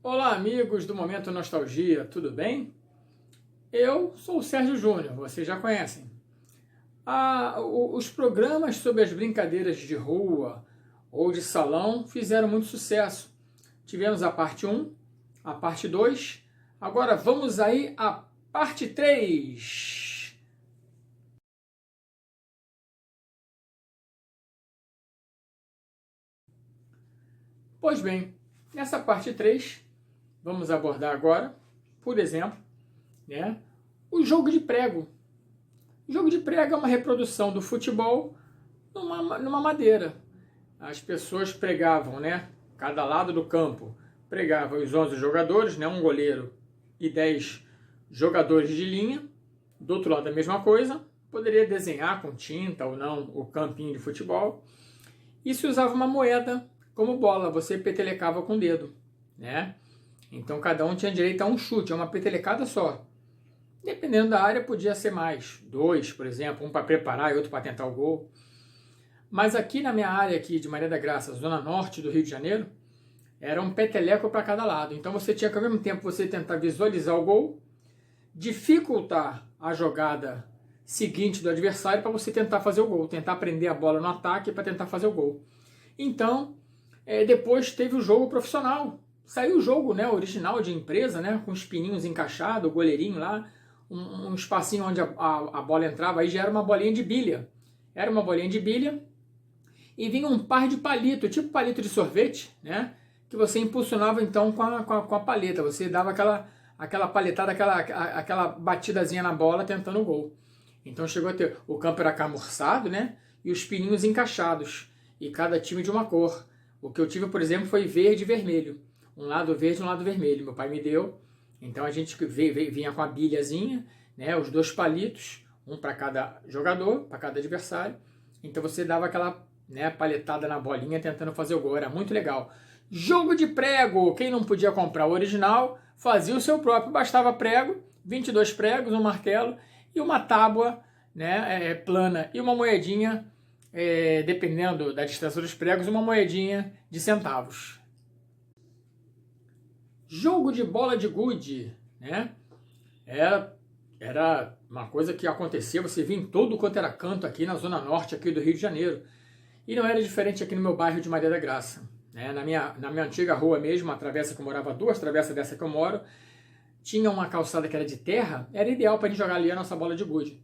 Olá, amigos do Momento Nostalgia, tudo bem? Eu sou o Sérgio Júnior, vocês já conhecem. Os programas sobre as brincadeiras de rua ou de salão fizeram muito sucesso. Tivemos a parte um, a parte 2. Agora vamos aí à parte 3. Pois bem, nessa parte 3, vamos abordar agora, por exemplo, né, o jogo de prego. O jogo de prego é uma reprodução do futebol numa madeira. As pessoas pregavam, né? Cada lado do campo pregava os 11 jogadores, né? Um goleiro e 10 jogadores de linha. Do outro lado a mesma coisa. Poderia desenhar com tinta ou não o campinho de futebol. E se usava uma moeda como bola, você petelecava com o dedo, né? Então cada um tinha direito a um chute, a uma petelecada só. Dependendo da área, podia ser mais. 2, por exemplo, um para preparar e outro para tentar o gol. Mas aqui na minha área aqui de Maria da Graça, zona norte do Rio de Janeiro, era um peteleco para cada lado. Então você tinha que ao mesmo tempo você tentar visualizar o gol, dificultar a jogada seguinte do adversário para você tentar fazer o gol, tentar prender a bola no ataque para tentar fazer o gol. Então, depois teve o jogo profissional. Saiu o jogo, né, original de empresa, né, com os pininhos encaixados, o goleirinho lá, um espacinho onde a bola entrava, aí já era uma bolinha de bilha. Era uma bolinha de bilha e vinha um par de palito, tipo palito de sorvete, né, que você impulsionava então com a paleta. Você dava aquela paletada, aquela batidazinha na bola tentando o gol. Então chegou a ter, o campo era camurçado, né, e os pininhos encaixados, e cada time de uma cor. O que eu tive, por exemplo, foi verde e vermelho. Um lado verde e um lado vermelho. Meu pai me deu. Então a gente vinha com a bilhazinha, né, os 2 palitos, um para cada jogador, para cada adversário. Então você dava aquela, né, paletada na bolinha tentando fazer o gol. Era muito legal. Jogo de prego. Quem não podia comprar o original, fazia o seu próprio. Bastava prego, 22 pregos, um martelo e uma tábua, né, plana e uma moedinha, dependendo da distância dos pregos, uma moedinha de centavos. Jogo de bola de gude, né? Era uma coisa que acontecia, você via em todo quanto era canto aqui na zona norte aqui do Rio de Janeiro. E não era diferente aqui no meu bairro de Maria da Graça. Né? Na minha antiga rua mesmo, a travessa que eu morava, 2 travessas dessa que eu moro, tinha uma calçada que era de terra, era ideal para a gente jogar ali a nossa bola de gude.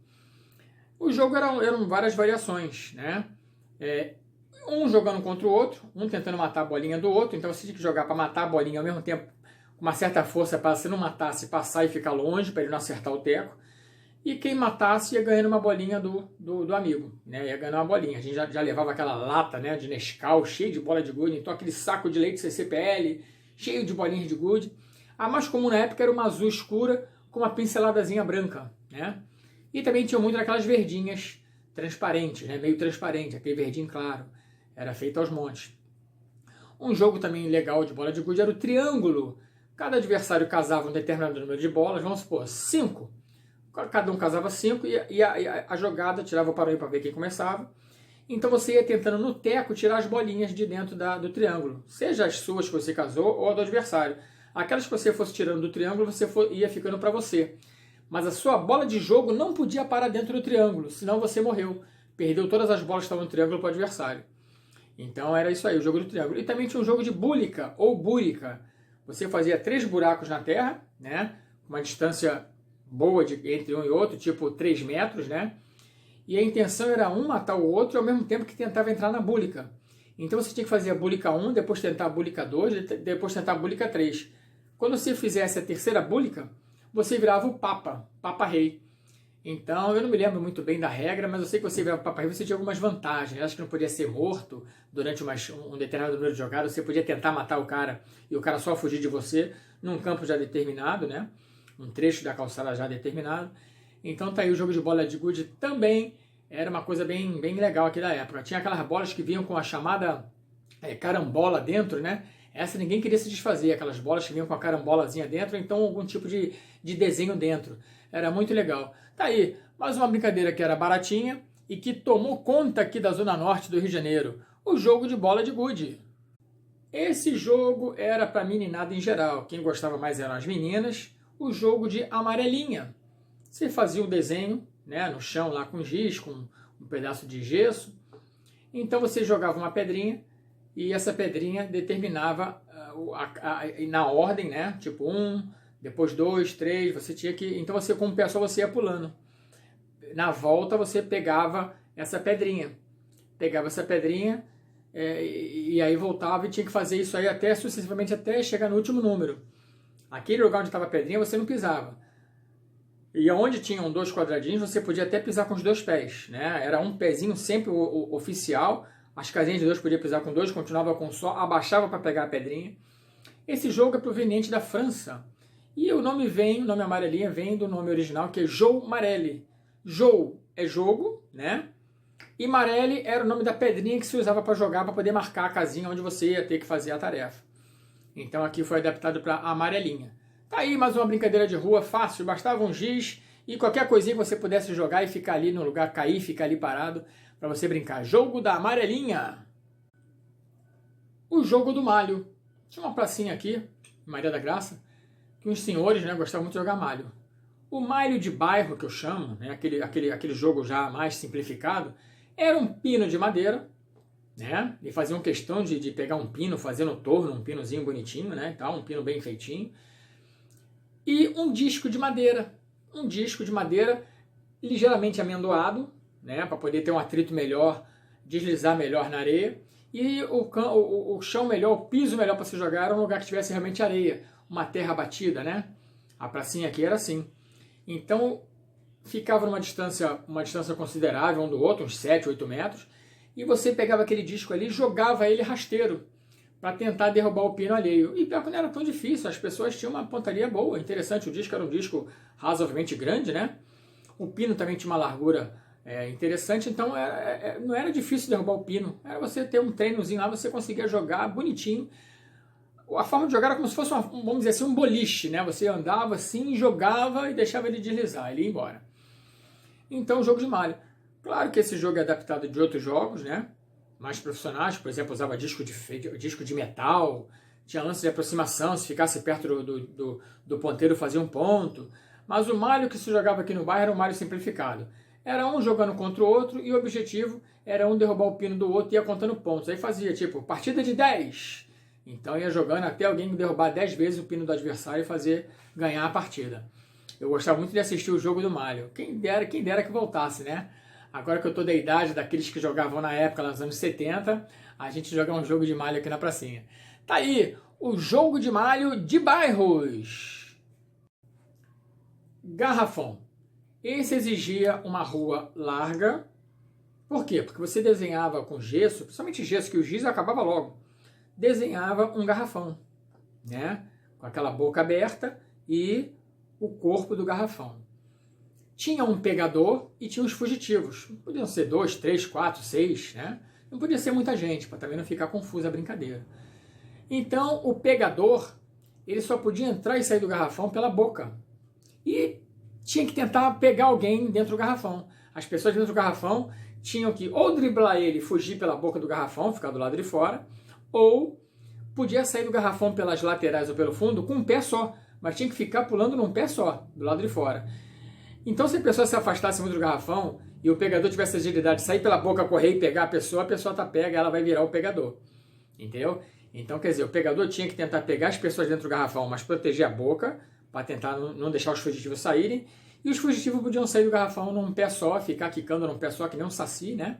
O jogo eram várias variações, né? Um jogando contra o outro, um tentando matar a bolinha do outro, então você tinha que jogar para matar a bolinha ao mesmo tempo, com uma certa força para você não matar, se passar e ficar longe, para ele não acertar o teco. E quem matasse ia ganhando uma bolinha do amigo, né? Ia ganhando uma bolinha. A gente já levava aquela lata, né, de Nescau, cheio de bola de gude, então aquele saco de leite CCPL, cheio de bolinhas de gude. A mais comum na época era uma azul escura com uma pinceladazinha branca, né? E também tinha muito daquelas verdinhas transparentes, né? Meio transparente, aquele verdinho claro. Era feito aos montes. Um jogo também legal de bola de gude era o triângulo. Cada adversário casava um determinado número de bolas, vamos supor, 5. Cada um casava 5 e a jogada tirava o paroímpa para ver quem começava. Então você ia tentando no teco tirar as bolinhas de dentro do triângulo, seja as suas que você casou ou a do adversário. Aquelas que você fosse tirando do triângulo, ia ficando para você. Mas a sua bola de jogo não podia parar dentro do triângulo, senão você morreu. Perdeu todas as bolas que estavam no triângulo para o adversário. Então era isso aí, o jogo do triângulo. E também tinha um jogo de búlica ou búrica. Você fazia 3 buracos na terra, né? Uma distância boa entre um e outro, tipo 3 metros, né? E a intenção era um matar o outro ao mesmo tempo que tentava entrar na búlica. Então você tinha que fazer a búlica 1, depois tentar a búlica 2, depois tentar a búlica 3. Quando você fizesse a terceira búlica, você virava o Papa Rei. Então, eu não me lembro muito bem da regra, mas eu sei que você virava o Papa Rei, você tinha algumas vantagens. Eu acho que não podia ser morto durante um determinado número de jogadas, você podia tentar matar o cara e o cara só fugir de você num campo já determinado, né? Um trecho da calçada já determinado. Então tá aí o jogo de bola de gude também, era uma coisa bem legal aqui da época. Tinha aquelas bolas que vinham com a chamada carambola dentro, né? Essa ninguém queria se desfazer, aquelas bolas que vinham com a carambolazinha dentro, então algum tipo de desenho dentro. Era muito legal. Tá aí, mais uma brincadeira que era baratinha e que tomou conta aqui da zona norte do Rio de Janeiro. O jogo de bola de gude. Esse jogo era para meninada em geral. Quem gostava mais eram as meninas. O jogo de amarelinha. Você fazia um desenho, né, no chão lá com giz, com um pedaço de gesso. Então você jogava uma pedrinha e essa pedrinha determinava na ordem, né? Tipo 1, depois 2, 3, você tinha que... Então você, como pé só, você ia pulando. Na volta você pegava essa pedrinha. E aí voltava e tinha que fazer isso aí até sucessivamente até chegar no último número. Aquele lugar onde estava a pedrinha você não pisava. E onde tinham 2 quadradinhos você podia até pisar com os 2 pés, né? Era um pezinho sempre o oficial. As casinhas de 2 podia pisar com 2, continuava com só, abaixava para pegar a pedrinha. Esse jogo é proveniente da França. E o nome amarelinha vem do nome original, que é Jeu Marelli. Jeu é jogo, né? E Marelli era o nome da pedrinha que se usava para jogar, para poder marcar a casinha onde você ia ter que fazer a tarefa. Então aqui foi adaptado para amarelinha. Tá aí mais uma brincadeira de rua fácil, bastava um giz e qualquer coisinha que você pudesse jogar e ficar ali no lugar, cair, ficar ali parado para você brincar. Jogo da amarelinha. O jogo do malho. Tinha uma pracinha aqui, em Maria da Graça, que uns senhores, né, gostavam muito de jogar malho. O malho de bairro, que eu chamo, né, aquele jogo já mais simplificado, era um pino de madeira, né, e faziam questão de pegar um pino, fazer no torno, um pinozinho bonitinho, né, um pino bem feitinho, e um disco de madeira ligeiramente amendoado, né, para poder ter um atrito melhor, deslizar melhor na areia, e o chão melhor, o piso melhor para se jogar era um lugar que tivesse realmente areia, uma terra batida, né, a pracinha aqui era assim. Então ficava numa distância considerável um do outro, uns 7, 8 metros, e você pegava aquele disco ali e jogava ele rasteiro, para tentar derrubar o pino alheio. E pior que não era tão difícil, as pessoas tinham uma pontaria boa, interessante. O disco era um disco razoavelmente grande, né? O pino também tinha uma largura interessante, então não era difícil derrubar o pino. Era você ter um treinozinho lá, você conseguia jogar bonitinho. A forma de jogar era como se fosse, vamos dizer assim, um boliche, né? Você andava assim, jogava e deixava ele deslizar, ele ia embora. Então, jogo de malha. Claro que esse jogo é adaptado de outros jogos, né? Mais profissionais, por exemplo, usava disco de metal, tinha lance de aproximação, se ficasse perto do ponteiro fazia um ponto. Mas o malho que se jogava aqui no bairro era um malho simplificado. Era um jogando contra o outro e o objetivo era um derrubar o pino do outro e ia contando pontos. Aí fazia tipo, partida de 10. Então ia jogando até alguém derrubar 10 vezes o pino do adversário e ganhar a partida. Eu gostava muito de assistir o jogo do malho. Quem dera que voltasse, né? Agora que eu tô da idade daqueles que jogavam na época, lá nos anos 70, a gente joga um jogo de malho aqui na pracinha. Tá aí, o jogo de malho de bairros. Garrafão. Esse exigia uma rua larga. Por quê? Porque você desenhava com gesso, principalmente gesso, que o giz acabava logo. Desenhava um garrafão, né? Com aquela boca aberta e o corpo do garrafão. Tinha um pegador e tinha os fugitivos. Podiam ser 2, 3, 4, 6, né? Não podia ser muita gente, para também não ficar confusa a brincadeira. Então, o pegador, ele só podia entrar e sair do garrafão pela boca. E tinha que tentar pegar alguém dentro do garrafão. As pessoas dentro do garrafão tinham que ou driblar ele e fugir pela boca do garrafão, ficar do lado de fora, ou podia sair do garrafão pelas laterais ou pelo fundo com um pé só, mas tinha que ficar pulando num pé só, do lado de fora. Então, se a pessoa se afastasse muito do garrafão e o pegador tivesse a agilidade de sair pela boca, correr e pegar a pessoa tá pega, ela vai virar o pegador. Entendeu? Então, quer dizer, o pegador tinha que tentar pegar as pessoas dentro do garrafão, mas proteger a boca, para tentar não deixar os fugitivos saírem. E os fugitivos podiam sair do garrafão num pé só, ficar quicando num pé só, que nem um saci, né?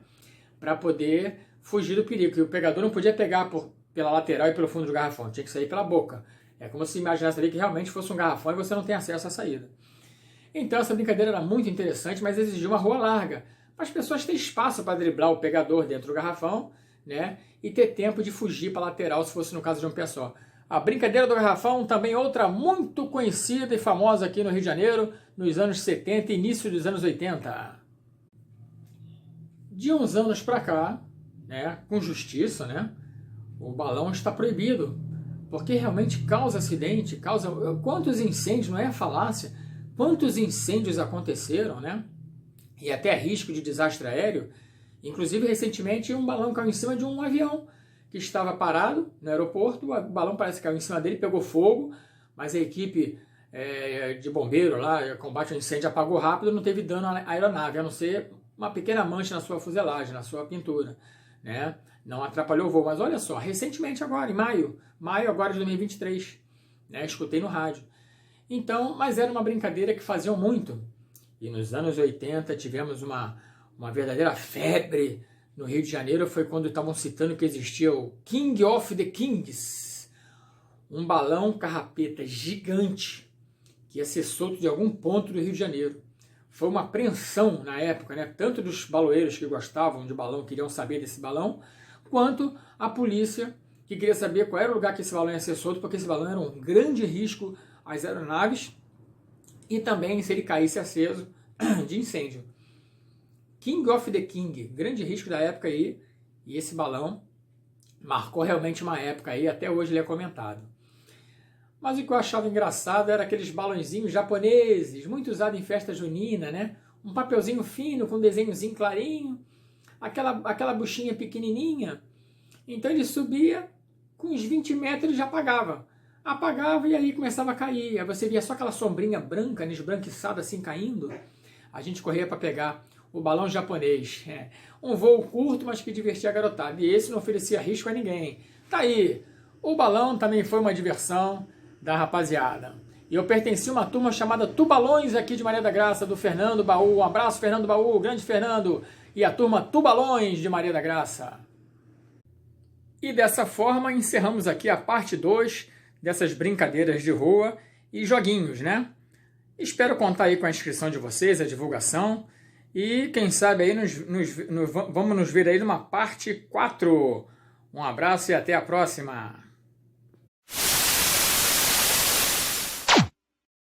Para poder fugir do perigo. E o pegador não podia pegar pela lateral e pelo fundo do garrafão, tinha que sair pela boca. É como se imaginasse ali que realmente fosse um garrafão e você não tem acesso à saída. Então essa brincadeira era muito interessante, mas exigia uma rua larga, para as pessoas terem espaço para driblar o pegador dentro do garrafão, né, e ter tempo de fugir para a lateral se fosse no caso de um pé só. A brincadeira do garrafão, também outra muito conhecida e famosa aqui no Rio de Janeiro, nos anos 70 e início dos anos 80. De uns anos para cá, né, com justiça, né, o balão está proibido, porque realmente causa acidente, causa... Quantos incêndios, não é falácia, quantos incêndios aconteceram, né? E até risco de desastre aéreo. Inclusive, recentemente, um balão caiu em cima de um avião que estava parado no aeroporto, o balão parece que caiu em cima dele, pegou fogo, mas a equipe de bombeiro lá, combate ao incêndio, apagou rápido, não teve dano à aeronave, a não ser uma pequena mancha na sua fuselagem, na sua pintura, né? Não atrapalhou o voo, mas olha só, recentemente agora, em maio agora de 2023, né? Escutei no rádio. Então, mas era uma brincadeira que faziam muito, e nos anos 80 tivemos uma verdadeira febre no Rio de Janeiro, foi quando estavam citando que existia o King of the Kings, um balão carrapeta gigante, que ia ser solto de algum ponto do Rio de Janeiro. Foi uma apreensão na época, né? Tanto dos baloeiros que gostavam de balão, queriam saber desse balão, quanto a polícia, que queria saber qual era o lugar que esse balão ia ser solto, porque esse balão era um grande risco às aeronaves e também, se ele caísse aceso, de incêndio. King of the King, grande risco da época aí, e esse balão marcou realmente uma época aí, até hoje ele é comentado. Mas o que eu achava engraçado era aqueles balãozinhos japoneses, muito usados em festa junina, né? Um papelzinho fino com um desenhozinho clarinho, aquela buchinha pequenininha. Então ele subia, com uns 20 metros ele já apagava. Apagava e aí começava a cair. Aí você via só aquela sombrinha branca, esbranquiçada assim caindo. A gente corria para pegar o balão japonês. Um voo curto, mas que divertia a garotada. E esse não oferecia risco a ninguém. Tá aí. O balão também foi uma diversão da rapaziada. E eu pertenci a uma turma chamada Tubalões aqui de Maria da Graça, do Fernando Baú. Um abraço, Fernando Baú, grande Fernando. E a turma Tubalões de Maria da Graça. E dessa forma encerramos aqui a parte 2 dessas brincadeiras de rua e joguinhos, né? Espero contar aí com a inscrição de vocês, a divulgação. E quem sabe aí vamos nos ver aí numa parte 4. Um abraço e até a próxima!